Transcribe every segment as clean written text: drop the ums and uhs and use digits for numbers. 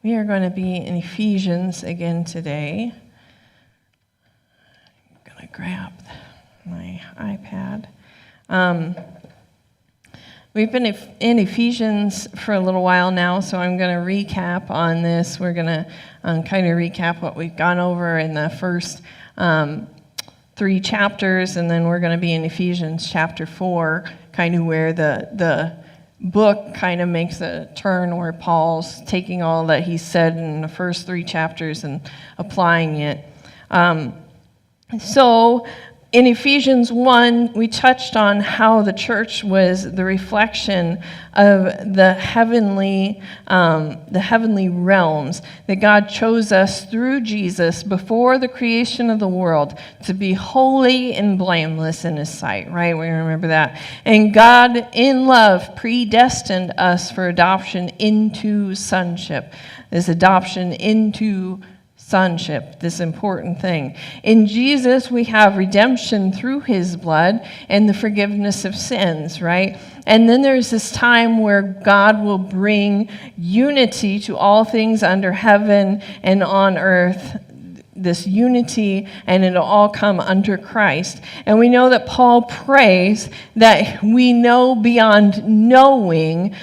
We are going to be in Ephesians again today. I'm going to grab my iPad. We've been in Ephesians for a little while now, so I'm going to recap on this. We're going to kind of recap what we've gone over in the first 3 chapters, and then we're going to be in Ephesians chapter 4, kind of where the book kind of makes a turn where Paul's taking all that he said in the first 3 chapters and applying it. So in Ephesians 1, we touched on how the church was the reflection of the heavenly realms, that God chose us through Jesus before the creation of the world to be holy and blameless in His sight, right? We remember that. And God, in love, predestined us for adoption into sonship. This adoption into sonship, this important thing. In Jesus, we have redemption through His blood and the forgiveness of sins, right? And then there's this time where God will bring unity to all things under heaven and on earth, this unity, and it'll all come under Christ. And we know that Paul prays that we know beyond knowing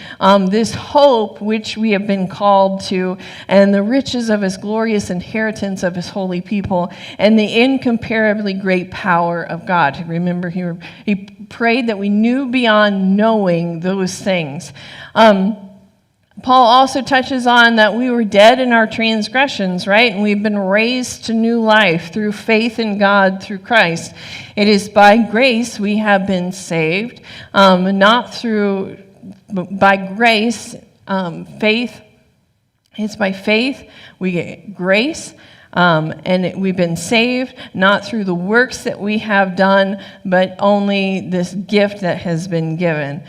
this hope which we have been called to, and the riches of His glorious inheritance of His holy people, and the incomparably great power of God. Remember, he prayed that we knew beyond knowing those things. Paul also touches on that we were dead in our transgressions, right? And we've been raised to new life through faith in God through Christ. It is by grace we have been saved, not through, by grace, faith. It's by faith we get grace. We've been saved, not through the works that we have done, but only this gift that has been given.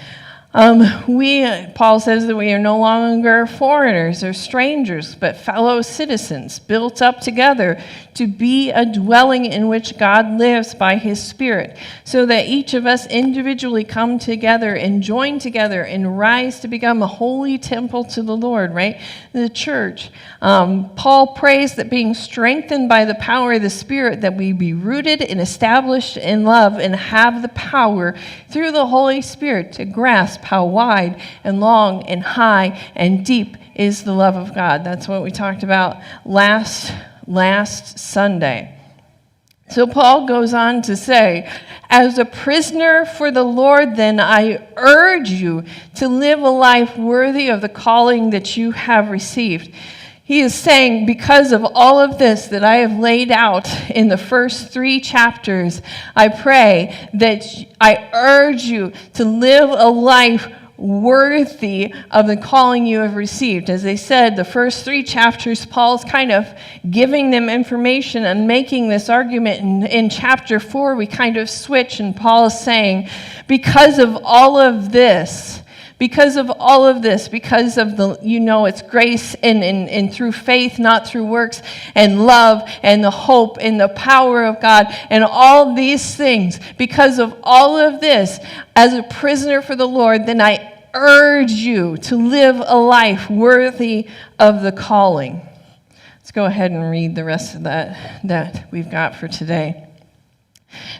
Paul says that we are no longer foreigners or strangers, but fellow citizens, built up together to be a dwelling in which God lives by His Spirit, so that each of us individually come together and join together and rise to become a holy temple to the Lord, right? The church. Paul prays that being strengthened by the power of the Spirit, that we be rooted and established in love and have the power through the Holy Spirit to grasp how wide and long and high and deep is the love of God. That's what we talked about last Sunday. So Paul goes on to say, as a prisoner for the Lord, then I urge you to live a life worthy of the calling that you have received. He is saying, because of all of this that I have laid out in the first 3 chapters, I pray that I urge you to live a life worthy of the calling you have received. As I said, the first 3 chapters, Paul's kind of giving them information and making this argument. In chapter 4, we kind of switch, and Paul is saying, because of all of this, because of the, it's grace and through faith, not through works, and love and the hope and the power of God and all these things, because of all of this, as a prisoner for the Lord, then I urge you to live a life worthy of the calling. Let's go ahead and read the rest of that we've got for today.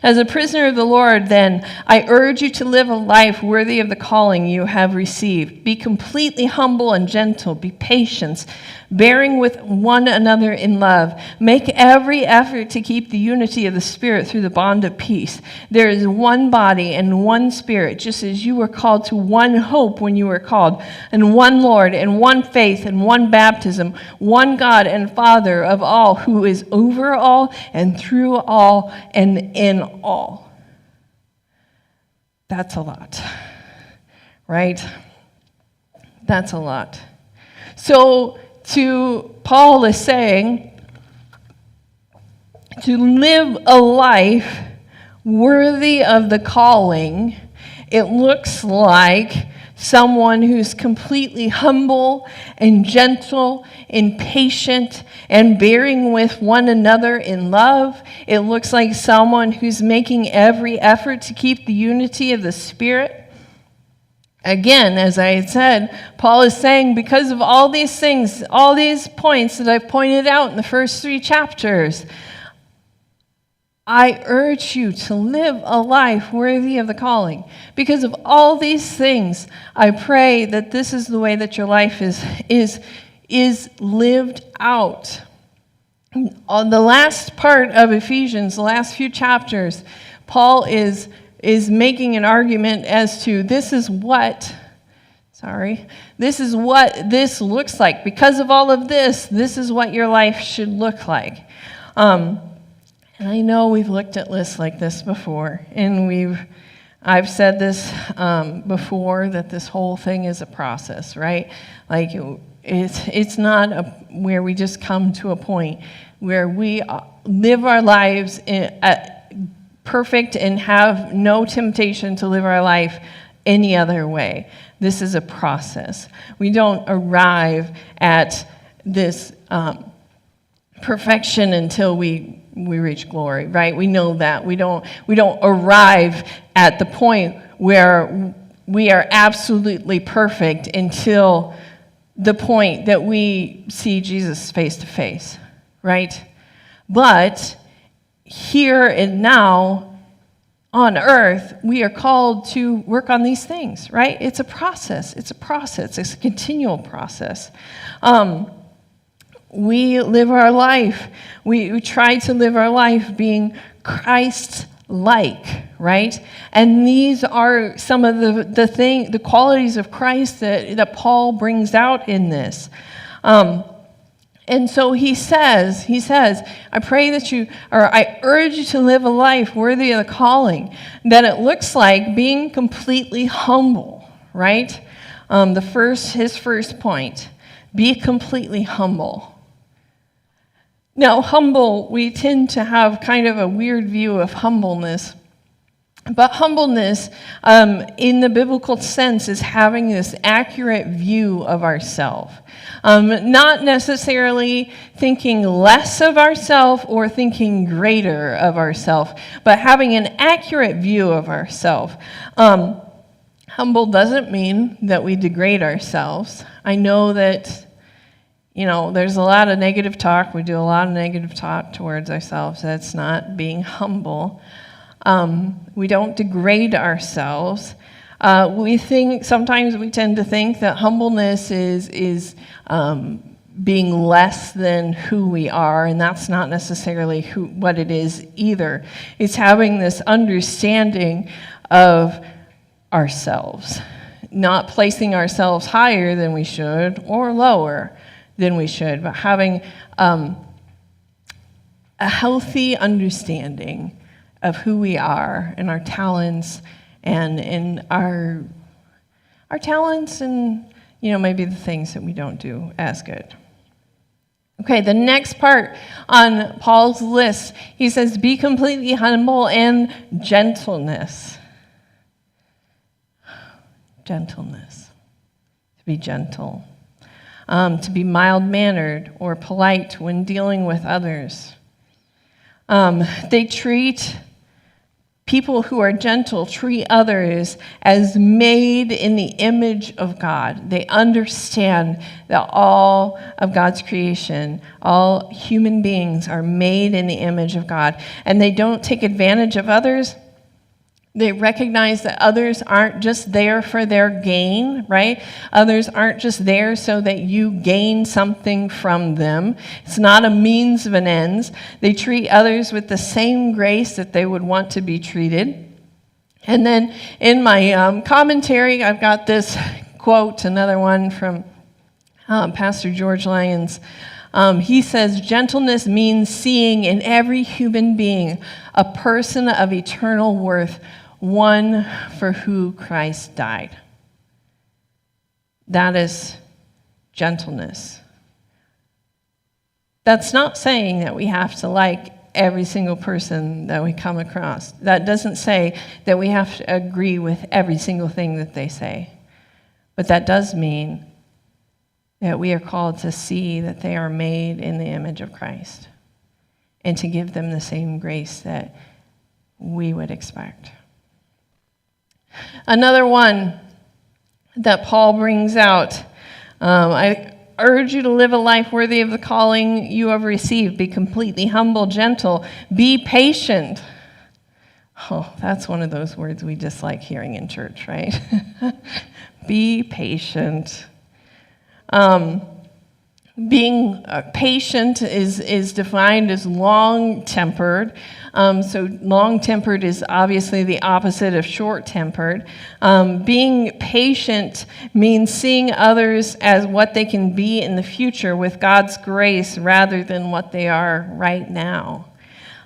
As a prisoner of the Lord, then, I urge you to live a life worthy of the calling you have received. Be completely humble and gentle. Be patient, bearing with one another in love. Make every effort to keep the unity of the Spirit through the bond of peace. There is one body and one Spirit, just as you were called to one hope when you were called, and one Lord, and one faith, and one baptism, one God and Father of all, who is over all and through all and in all. That's a lot, right? That's a lot. So Paul is saying to live a life worthy of the calling, it looks like someone who's completely humble and gentle and patient and bearing with one another in love. It looks like someone who's making every effort to keep the unity of the Spirit. Again, as I had said, Paul is saying, because of all these things, all these points that I've pointed out in the first 3 chapters, I urge you to live a life worthy of the calling. Because of all these things, I pray that this is the way that your life is lived out. On the last part of Ephesians, the last few chapters, Paul is making an argument as to this is what this looks like. Because of all of this is what your life should look like. And I know we've looked at lists like this before, and I've said this before, that this whole thing is a process, right? Like it's not where we just come to a point where we live our lives perfect and have no temptation to live our life any other way. This is a process. We don't arrive at this perfection until we reach glory, right? We know that. We don't arrive at the point where we are absolutely perfect until the point that we see Jesus face to face, right? But here and now on earth, we are called to work on these things, right? It's a process. It's a continual process. We live our life. We try to live our life being Christ-like, right? And these are some of the qualities of Christ that Paul brings out in this. And so he says, I pray that I urge you to live a life worthy of the calling, that it looks like being completely humble, right? His first point, be completely humble. Now, humble, we tend to have kind of a weird view of humbleness. But humbleness, in the biblical sense, is having this accurate view of ourselves. Not necessarily thinking less of ourselves or thinking greater of ourselves, but having an accurate view of ourselves. Humble doesn't mean that we degrade ourselves. I know that there's a lot of negative talk. We do a lot of negative talk towards ourselves. That's not being humble. We don't degrade ourselves. Sometimes we tend to think that humbleness is being less than who we are, and that's not necessarily what it is either. It's having this understanding of ourselves, not placing ourselves higher than we should or lower than we should, but having a healthy understanding of who we are and our talents and our talents and maybe the things that we don't do as good. Okay, the next part on Paul's list, he says, be completely humble and gentleness. Gentleness. To be gentle. To be mild-mannered or polite when dealing with others. People who are gentle treat others as made in the image of God. They understand that all of God's creation, all human beings are made in the image of God. And they don't take advantage of others. They recognize that others aren't just there for their gain, right? Others aren't just there so that you gain something from them. It's not a means of an end. They treat others with the same grace that they would want to be treated. And then in my commentary, I've got this quote, another one from Pastor George Lyons. He says, gentleness means seeing in every human being a person of eternal worth, one for who Christ died. That is gentleness. That's not saying that we have to like every single person that we come across. That doesn't say that we have to agree with every single thing that they say. But that does mean that we are called to see that they are made in the image of Christ and to give them the same grace that we would expect. Another one that Paul brings out. I urge you to live a life worthy of the calling you have received. Be completely humble, gentle, be patient. Oh, that's one of those words we dislike hearing in church, right? Be patient. Being patient is defined as long-tempered. So long-tempered is obviously the opposite of short-tempered. Being patient means seeing others as what they can be in the future with God's grace rather than what they are right now.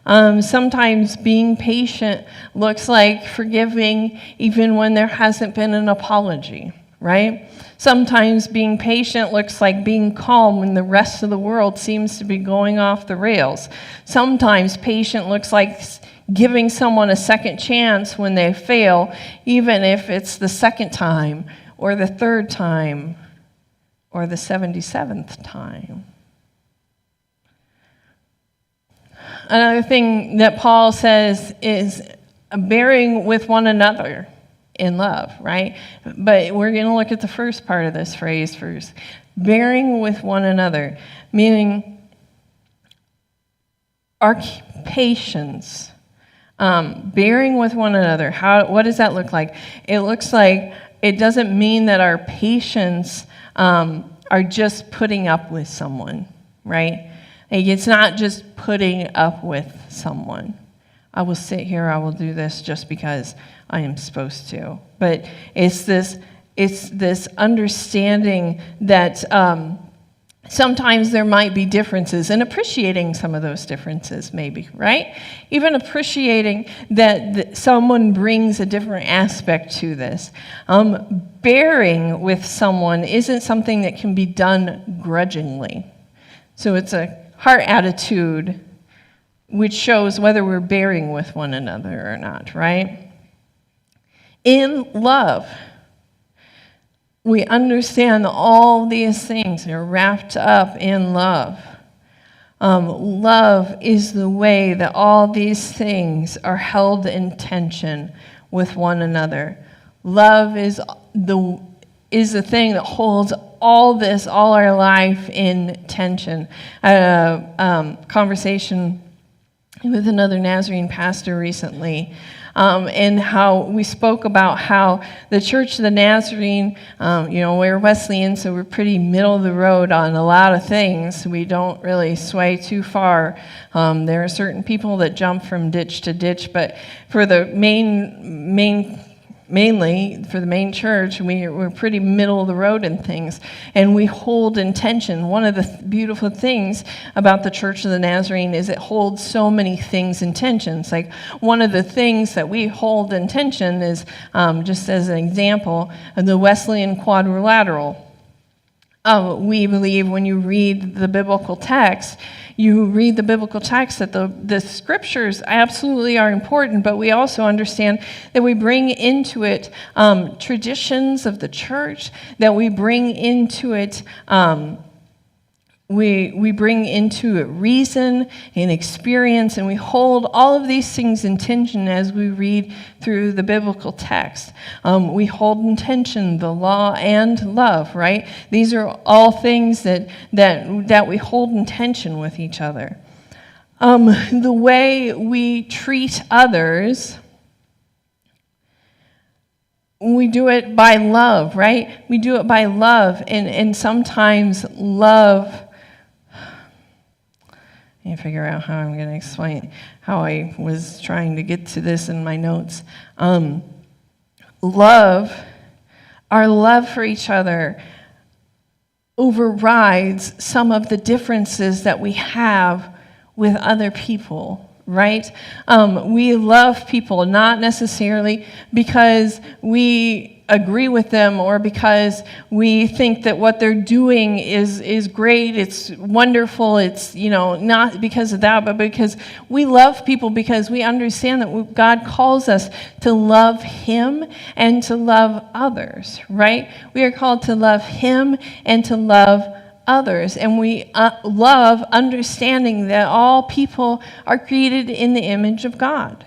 Sometimes being patient looks like forgiving even when there hasn't been an apology, right? Sometimes being patient looks like being calm when the rest of the world seems to be going off the rails. Sometimes patient looks like giving someone a second chance when they fail, even if it's the second time, or the third time, or the 77th time. Another thing that Paul says is bearing with one another in love, right? But we're going to look at the first part of this phrase first. Bearing with one another, meaning our patience. Bearing with one another. What does that look like? It looks like it doesn't mean that our patience are just putting up with someone, right? Like it's not just putting up with someone. I will sit here, I will do this just because I am supposed to. But it's this understanding that sometimes there might be differences and appreciating some of those differences maybe, right? Even appreciating that someone brings a different aspect to this. Bearing with someone isn't something that can be done grudgingly. So it's a heart attitude which shows whether we're bearing with one another or not, right? In love, we understand that all these things are wrapped up in love. Love is the way that all these things are held in tension with one another. Love is the thing that holds all our life in tension. I had a conversation with another Nazarene pastor recently, and how we spoke about how the Church of the Nazarene, we're Wesleyan, so we're pretty middle of the road on a lot of things. We don't really sway too far. There are certain people that jump from ditch to ditch, but for the mainly for the main church, we're pretty middle of the road in things, and we hold in tension. One of the beautiful things about the Church of the Nazarene is it holds so many things in tension. It's like one of the things that we hold in tension is, just as an example, the Wesleyan quadrilateral. We believe when you read the biblical text, that the scriptures absolutely are important, but we also understand that we bring into it traditions of the church, that we bring into it we bring into it reason and experience, and we hold all of these things in tension as we read through the biblical text. We hold in tension the law and love, right? These are all things that we hold in tension with each other. The way we treat others, we do it by love, right? We do it by love, and sometimes love. I need to figure out how I'm going to explain how I was trying to get to this in my notes. Our love for each other overrides some of the differences that we have with other people, right? We love people not necessarily because we agree with them or because we think that what they're doing is great, it's wonderful, it's, not because of that, but because we love people because we understand that God calls us to love Him and to love others, right? We are called to love Him and to love others, and we love understanding that all people are created in the image of God.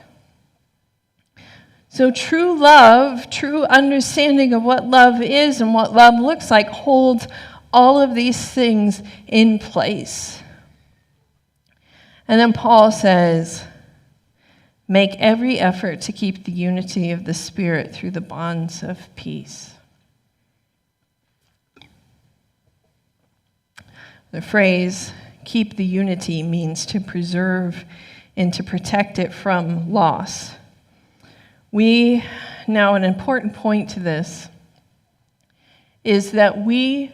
So true love, true understanding of what love is and what love looks like holds all of these things in place. And then Paul says, make every effort to keep the unity of the Spirit through the bonds of peace. The phrase, keep the unity, means to preserve and to protect it from loss. Now an important point to this is that we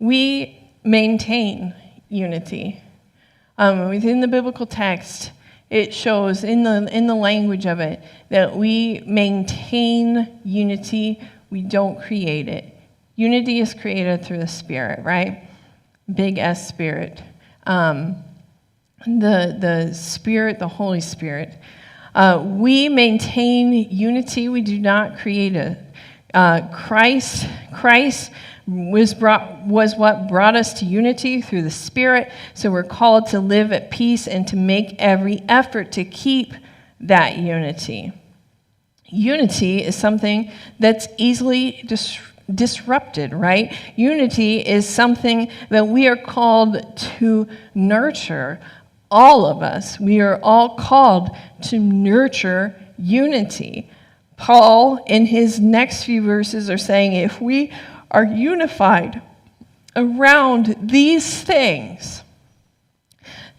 maintain unity. Within the biblical text, it shows in the language of it that we maintain unity, we don't create it. Unity is created through the Spirit, right? Big S Spirit. The Spirit, the Holy Spirit. We maintain unity, we do not create it. Christ was what brought us to unity through the Spirit, so we're called to live at peace and to make every effort to keep that unity. Unity is something that's easily disrupted, right? Unity is something that we are called to nurture. All of us, we are all called to nurture unity. Paul, in his next few verses, are saying if we are unified around these things,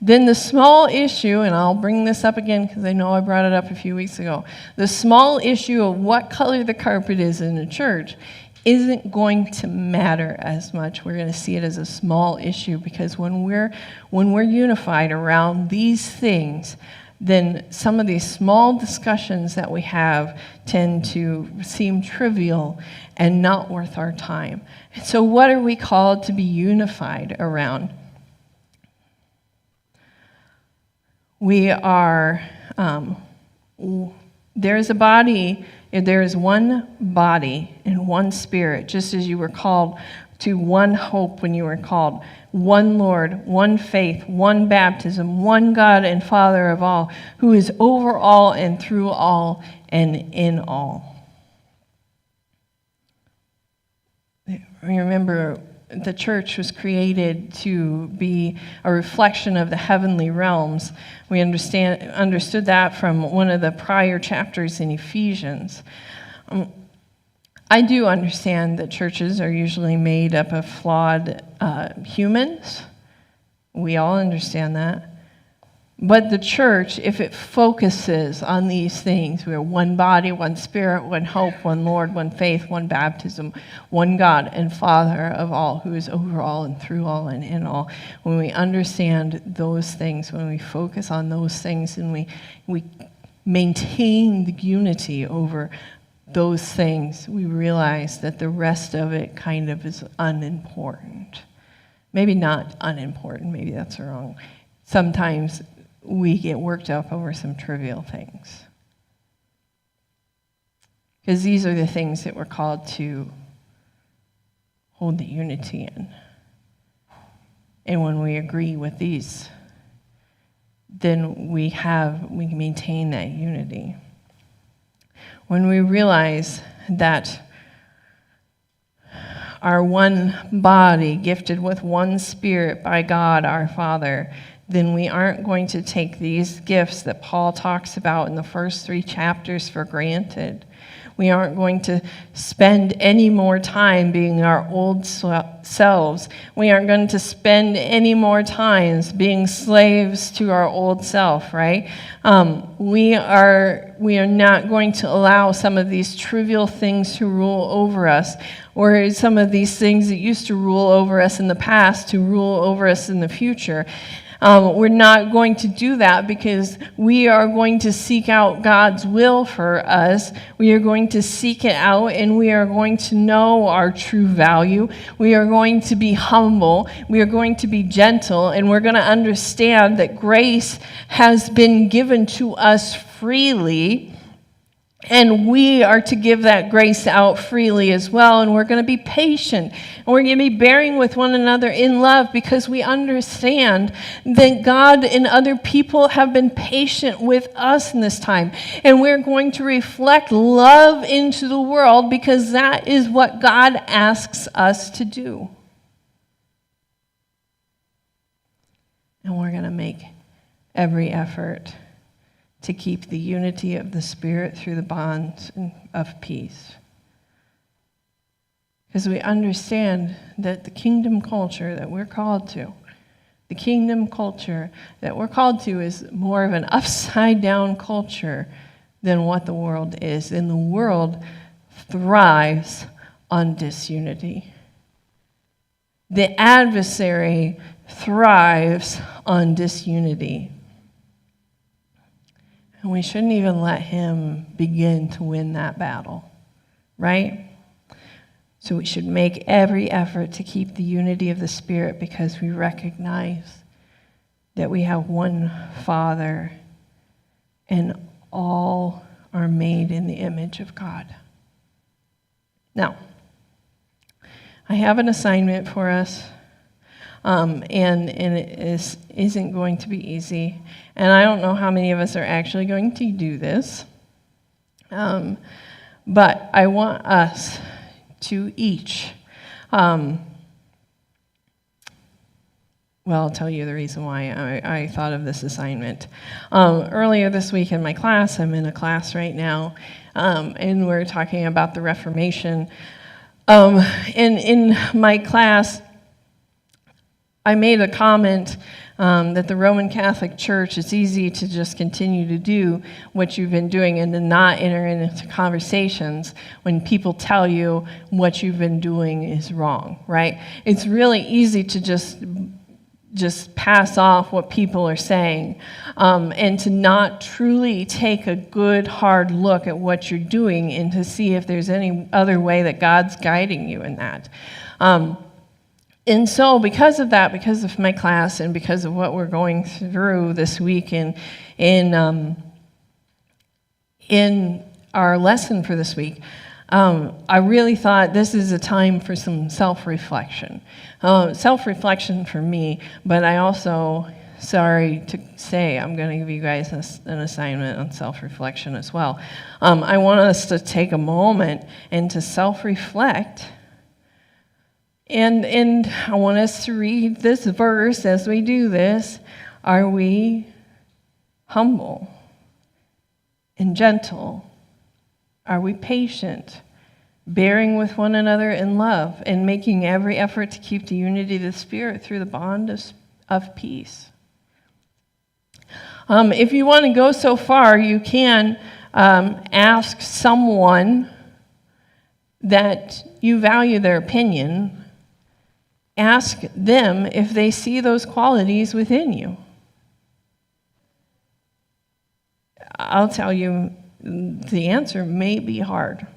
then the small issue, and I'll bring this up again because I know I brought it up a few weeks ago, the small issue of what color the carpet is in a church isn't going to matter as much. We're going to see it as a small issue because when we're unified around these things, then some of these small discussions that we have tend to seem trivial and not worth our time. So what are we called to be unified around? We are, there is a body, there is one body and one Spirit, just as you were called to one hope when you were called, one Lord, one faith, one baptism, one God and Father of all, who is over all and through all and in all. Remember, the church was created to be a reflection of the heavenly realms. We understood that from one of the prior chapters in Ephesians. I do understand that churches are usually made up of flawed humans. We all understand that. But the church, if it focuses on these things, we're one body, one Spirit, one hope, one Lord, one faith, one baptism, one God and Father of all, who is over all and through all and in all. When we understand those things, when we focus on those things and we maintain the unity over those things, we realize that the rest of it kind of is unimportant. Maybe not unimportant, maybe that's wrong. Sometimes we get worked up over some trivial things. Because these are the things that we're called to hold the unity in. And when we agree with these, then we maintain that unity. When we realize that our one body, gifted with one Spirit by God our Father, then we aren't going to take these gifts that Paul talks about in the first 3 chapters for granted. We aren't going to spend any more time being our old selves. We aren't going to spend any more times being slaves to our old self, right? We are not going to allow some of these trivial things to rule over us, or some of these things that used to rule over us in the past to rule over us in the future. We're not going to do that because we are going to seek out God's will for us. We are going to seek it out, and we are going to know our true value. We are going to be humble. We are going to be gentle, and we're going to understand that grace has been given to us freely, And we are to give that grace out freely as well. And we're going to be patient. And we're going to be bearing with one another in love because we understand that God and other people have been patient with us in this time. And we're going to reflect love into the world because that is what God asks us to do. And we're going to make every effort to keep the unity of the Spirit through the bonds of peace. Because we understand that the kingdom culture that we're called to, is more of an upside-down culture than what the world is. And the world thrives on disunity. The adversary thrives on disunity. And we shouldn't even let him begin to win that battle, right? So we should make every effort to keep the unity of the Spirit because we recognize that we have one Father and all are made in the image of God. Now, I have an assignment for us. And it isn't going to be easy. And I don't know how many of us are actually going to do this. But I want us to each, well, I'll tell you the reason why I thought of this assignment. Earlier this week in my class, I'm in a class right now, and we're talking about the Reformation. And in my class, I made a comment that the Roman Catholic Church, it's easy to just continue to do what you've been doing and to not enter into conversations when people tell you what you've been doing is wrong, right? It's really easy to just pass off what people are saying and to not truly take a good, hard look at what you're doing and to see if there's any other way that God's guiding you in that. And so because of that, because of my class and because of what we're going through this week in our lesson for this week, I really thought this is a time for some self-reflection. Self-reflection for me, but I also, sorry to say, I'm going to give you guys an assignment on self-reflection as well. I want us to take a moment and to self-reflect. And I want us to read this verse as we do this. Are we humble and gentle? Are we patient, bearing with one another in love, and making every effort to keep the unity of the Spirit through the bond of peace? If you want to go so far, you can ask someone that you value their opinion. Ask them if they see those qualities within you. I'll tell you, the answer may be hard.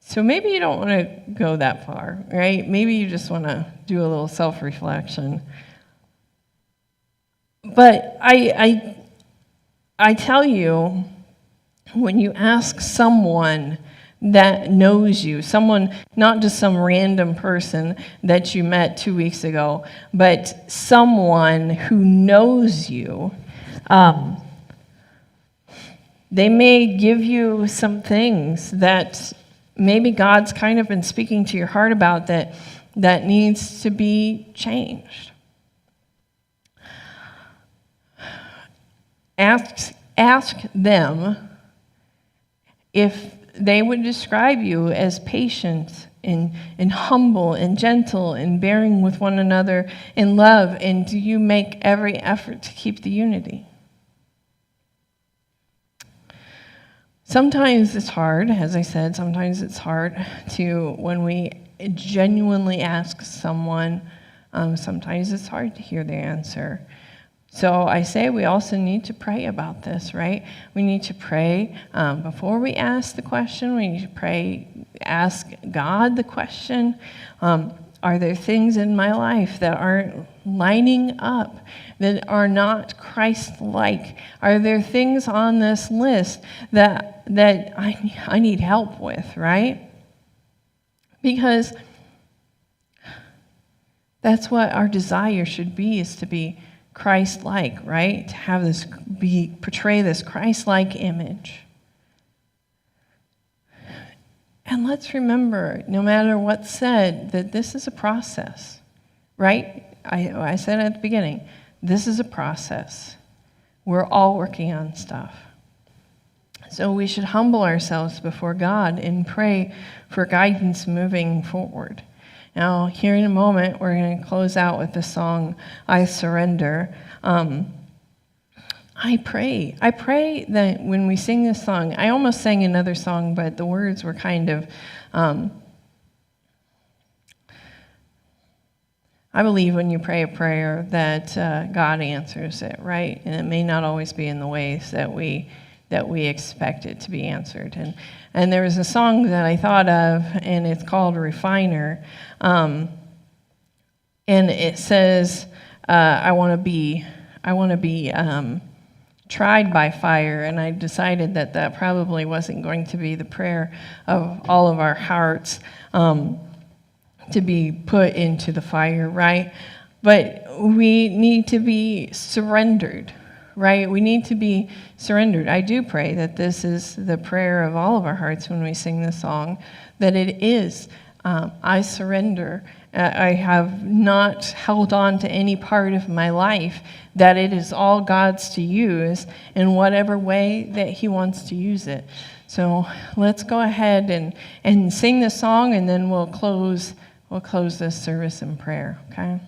So maybe you don't want to go that far, right? Maybe you just want to do a little self-reflection. But I tell you, when you ask someone that knows you, someone, not just some random person that you met 2 weeks ago, but someone who knows you, they may give you some things that maybe God's kind of been speaking to your heart about that needs to be changed. Ask them if they would describe you as patient and humble and gentle and bearing with one another in love, and do you make every effort to keep the unity? Sometimes it's hard, as I said, sometimes it's hard to, when we genuinely ask someone, sometimes it's hard to hear the answer. So I say we also need to pray about this, right? We need to pray before we ask the question. We need to pray, ask God the question. Are there things in my life that aren't lining up, that are not Christ-like? Are there things on this list that I need help with, right? Because that's what our desire should be, is to be Christ-like, right? To have this portray this Christ-like image. And let's remember, no matter what's said, that this is a process, right? I said at the beginning, this is a process. We're all working on stuff. So we should humble ourselves before God and pray for guidance moving forward. Now, here in a moment, we're going to close out with the song, I Surrender. I pray that when we sing this song, I almost sang another song, but the words were kind of, I believe when you pray a prayer that God answers it, right? And it may not always be in the ways that we expect it to be answered. And there was a song that I thought of, and it's called Refiner. And it says, I want to be tried by fire, and I decided that probably wasn't going to be the prayer of all of our hearts, to be put into the fire, right? But we need to be surrendered, right? We need to be surrendered. I do pray that this is the prayer of all of our hearts when we sing this song, that it is, I surrender. I have not held on to any part of my life, that it is all God's to use in whatever way that he wants to use it. So let's go ahead and sing this song, and then we'll close this service in prayer, okay?